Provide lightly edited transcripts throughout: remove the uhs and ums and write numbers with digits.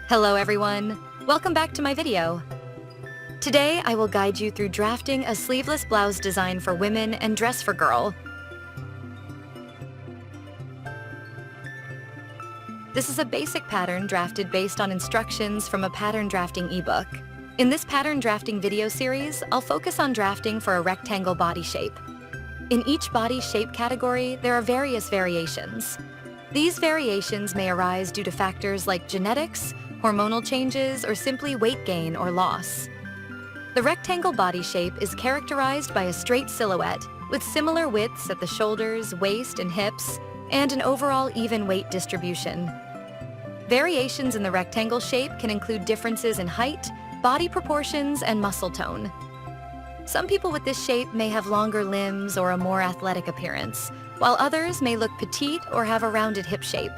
Hello everyone, welcome back to my video. Today I will guide you through drafting a sleeveless blouse design for women and dress for girl. This is a basic pattern drafted based on instructions from a pattern drafting ebook. In this pattern drafting video series, I'll focus on drafting for a rectangle body shape. In each body shape category, there are various variations. These variations may arise due to factors like genetics, hormonal changes, or simply weight gain or loss. The rectangle body shape is characterized by a straight silhouette with similar widths at the shoulders, waist, and hips, and an overall even weight distribution. Variations in the rectangle shape can include differences in height, body proportions, and muscle tone. Some people with this shape may have longer limbs or a more athletic appearance, while others may look petite or have a rounded hip shape.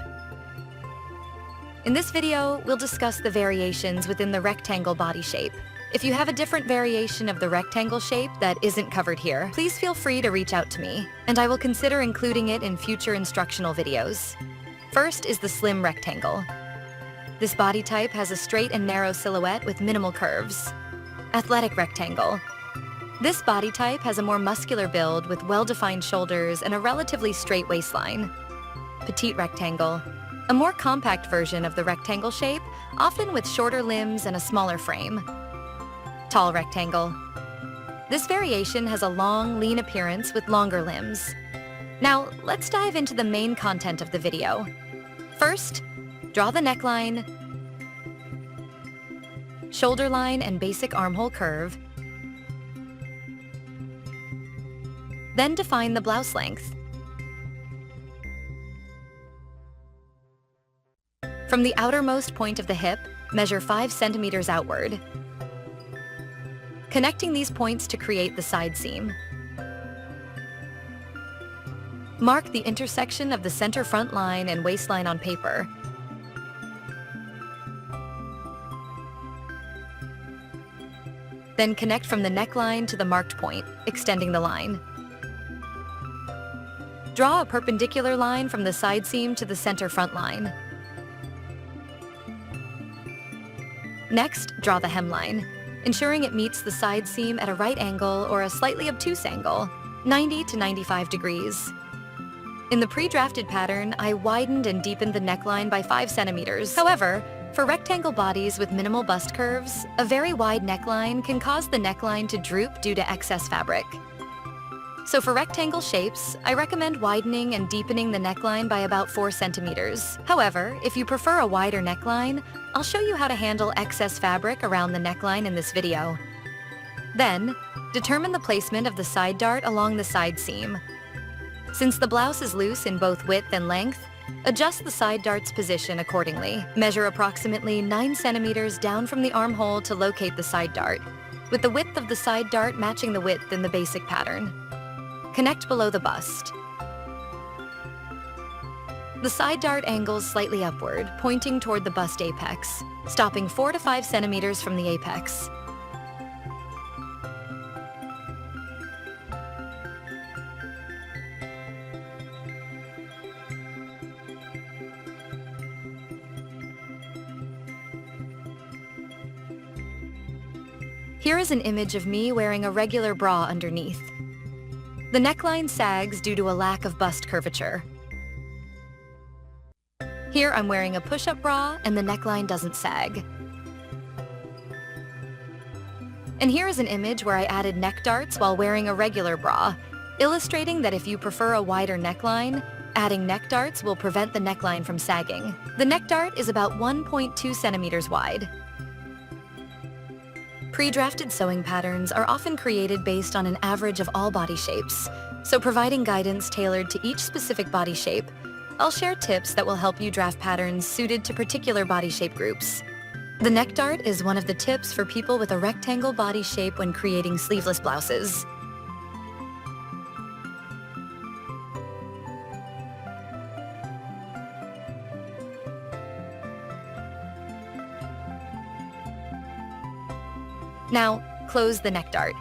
In this video, we'll discuss the variations within the rectangle body shape. If you have a different variation of the rectangle shape that isn't covered here, please feel free to reach out to me, and I will consider including it in future instructional videos. First is the slim rectangle. This body type has a straight and narrow silhouette with minimal curves. Athletic rectangle. This body type has a more muscular build with well-defined shoulders and a relatively straight waistline. Petite rectangle. A more compact version of the rectangle shape, often with shorter limbs and a smaller frame. Tall rectangle. This variation has a long, lean appearance with longer limbs. Now, let's dive into the main content of the video. First, draw the neckline, shoulder line, and basic armhole curve. Then define the blouse length. From the outermost point of the hip, measure 5 centimeters outward, connecting these points to create the side seam. Mark the intersection of the center front line and waistline on paper. Then connect from the neckline to the marked point, extending the line. Draw a perpendicular line from the side seam to the center front line. Next, draw the hemline, ensuring it meets the side seam at a right angle or a slightly obtuse angle, 90 to 95 degrees. In the pre-drafted pattern, I widened and deepened the neckline by 5 centimeters. However, for rectangle bodies with minimal bust curves, a very wide neckline can cause the neckline to droop due to excess fabric. So for rectangle shapes, I recommend widening and deepening the neckline by about 4 centimeters. However, if you prefer a wider neckline, I'll show you how to handle excess fabric around the neckline in this video. Then, determine the placement of the side dart along the side seam. Since the blouse is loose in both width and length, adjust the side dart's position accordingly. Measure approximately 9 centimeters down from the armhole to locate the side dart, with the width of the side dart matching the width in the basic pattern. Connect below the bust. The side dart angles slightly upward, pointing toward the bust apex, stopping 4 to 5 centimeters from the apex. Here is an image of me wearing a regular bra underneath. The neckline sags due to a lack of bust curvature. Here I'm wearing a push-up bra and the neckline doesn't sag. And here is an image where I added neck darts while wearing a regular bra, illustrating that if you prefer a wider neckline, adding neck darts will prevent the neckline from sagging. The neck dart is about 1.2 centimeters wide. Pre-drafted sewing patterns are often created based on an average of all body shapes, so providing guidance tailored to each specific body shape, I'll share tips that will help you draft patterns suited to particular body shape groups. The neck dart is one of the tips for people with a rectangle body shape when creating sleeveless blouses. Now, close the neck dart.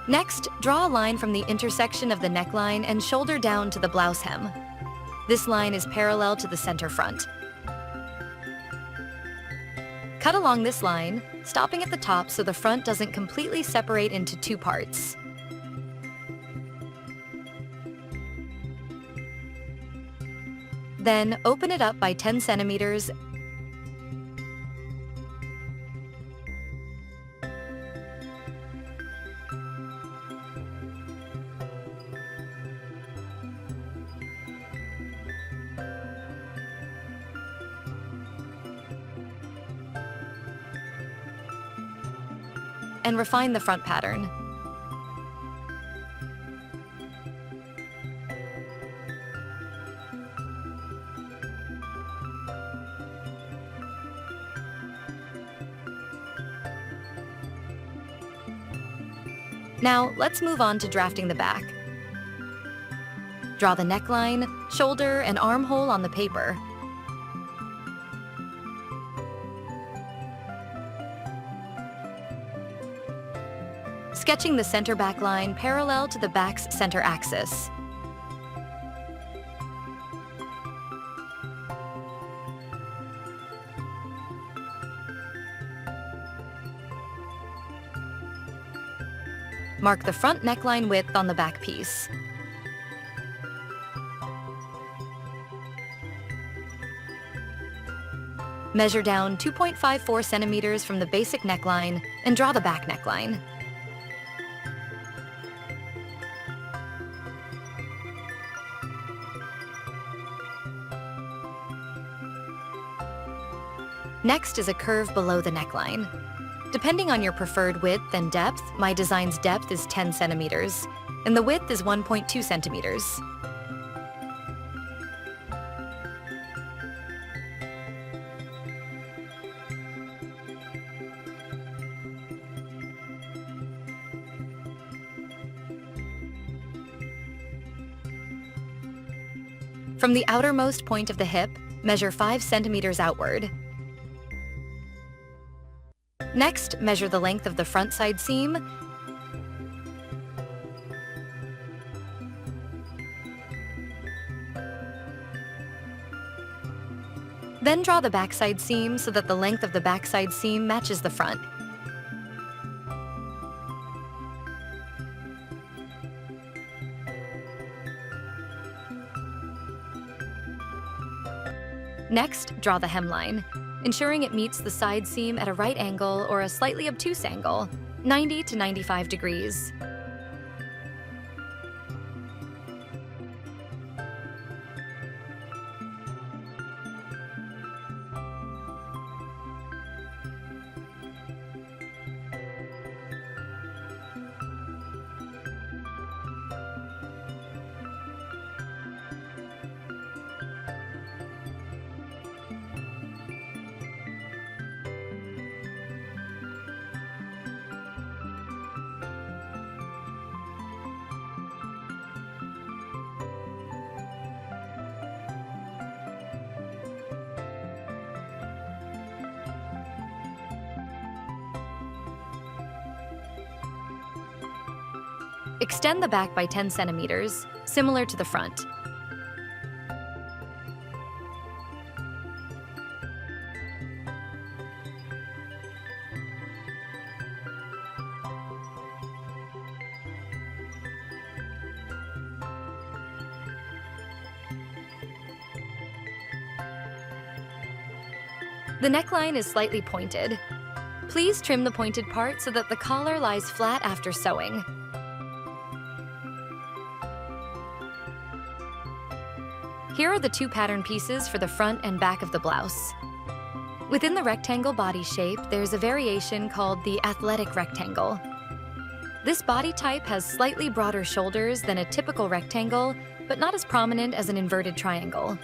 Next, draw a line from the intersection of the neckline and shoulder down to the blouse hem. This line is parallel to the center front. Cut along this line, stopping at the top so the front doesn't completely separate into two parts. Then open it up by 10 centimeters and refine the front pattern. Now, let's move on to drafting the back. Draw the neckline, shoulder, and armhole on the paper. Sketching the center back line parallel to the back's center axis. Mark the front neckline width on the back piece. Measure down 2.54 centimeters from the basic neckline and draw the back neckline. Next is a curve below the neckline. Depending on your preferred width and depth, my design's depth is 10 centimeters, and the width is 1.2 centimeters. From the outermost point of the hip, measure 5 centimeters outward. Next, measure the length of the front side seam then draw the backside seam so that the length of the backside seam matches the front. Next, draw the hemline, ensuring it meets the side seam at a right angle or a slightly obtuse angle, 90 to 95 degrees. Extend the back by 10 centimeters, similar to the front. The neckline is slightly pointed. Please trim the pointed part so that the collar lies flat after sewing. Here are the two pattern pieces for the front and back of the blouse. Within the rectangle body shape, there's a variation called the athletic rectangle. This body type has slightly broader shoulders than a typical rectangle, but not as prominent as an inverted triangle.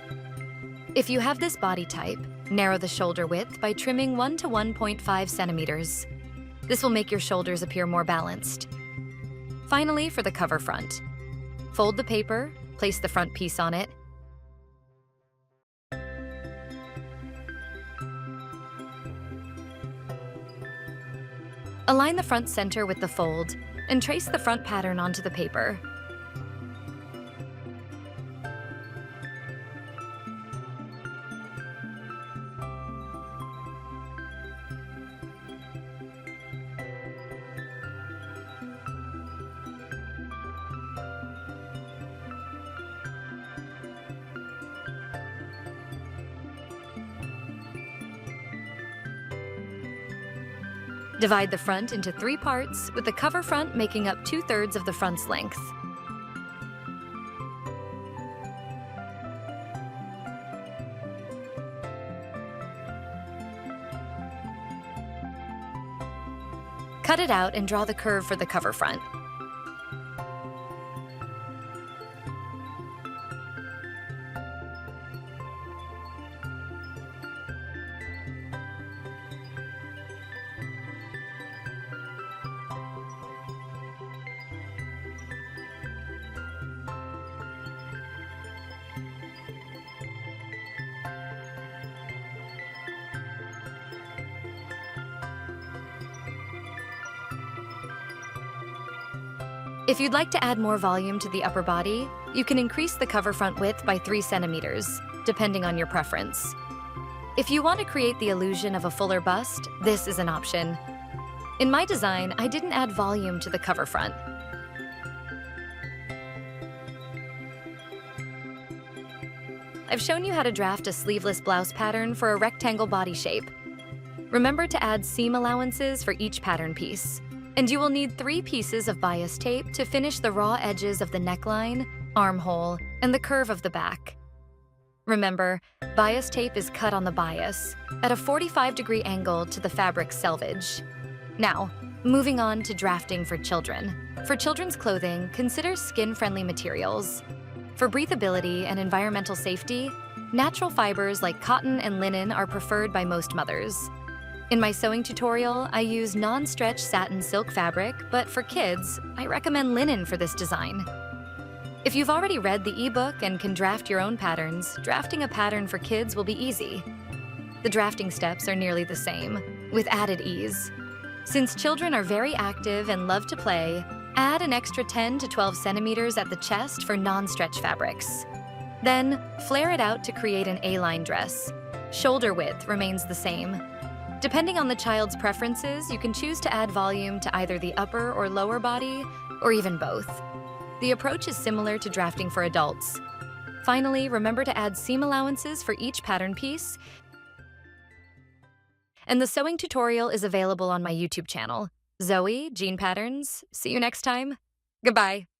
If you have this body type, narrow the shoulder width by trimming 1 to 1.5 centimeters. This will make your shoulders appear more balanced. Finally, for the cover front. Fold the paper, place the front piece on it, Align the front center with the fold and trace the front pattern onto the paper. Divide the front into 3 parts, with the cover front making up 2/3 of the front's length. Cut it out and draw the curve for the cover front. If you'd like to add more volume to the upper body, you can increase the cover front width by 3 centimeters, depending on your preference. If you want to create the illusion of a fuller bust, this is an option. In my design, I didn't add volume to the cover front. I've shown you how to draft a sleeveless blouse pattern for a rectangle body shape. Remember to add seam allowances for each pattern piece. And you will need 3 pieces of bias tape to finish the raw edges of the neckline, armhole, and the curve of the back. Remember, bias tape is cut on the bias at a 45-degree angle to the fabric's selvage. Now, moving on to drafting for children. For children's clothing, consider skin-friendly materials. For breathability and environmental safety, natural fibers like cotton and linen are preferred by most mothers. In my sewing tutorial, I use non-stretch satin silk fabric, but for kids, I recommend linen for this design. If you've already read the ebook and can draft your own patterns, drafting a pattern for kids will be easy. The drafting steps are nearly the same, with added ease. Since children are very active and love to play, add an extra 10 to 12 centimeters at the chest for non-stretch fabrics. Then, flare it out to create an A-line dress. Shoulder width remains the same. Depending on the child's preferences, you can choose to add volume to either the upper or lower body, or even both. The approach is similar to drafting for adults. Finally, remember to add seam allowances for each pattern piece, and the sewing tutorial is available on my YouTube channel. Zoe, Jean Patterns. See you next time. Goodbye.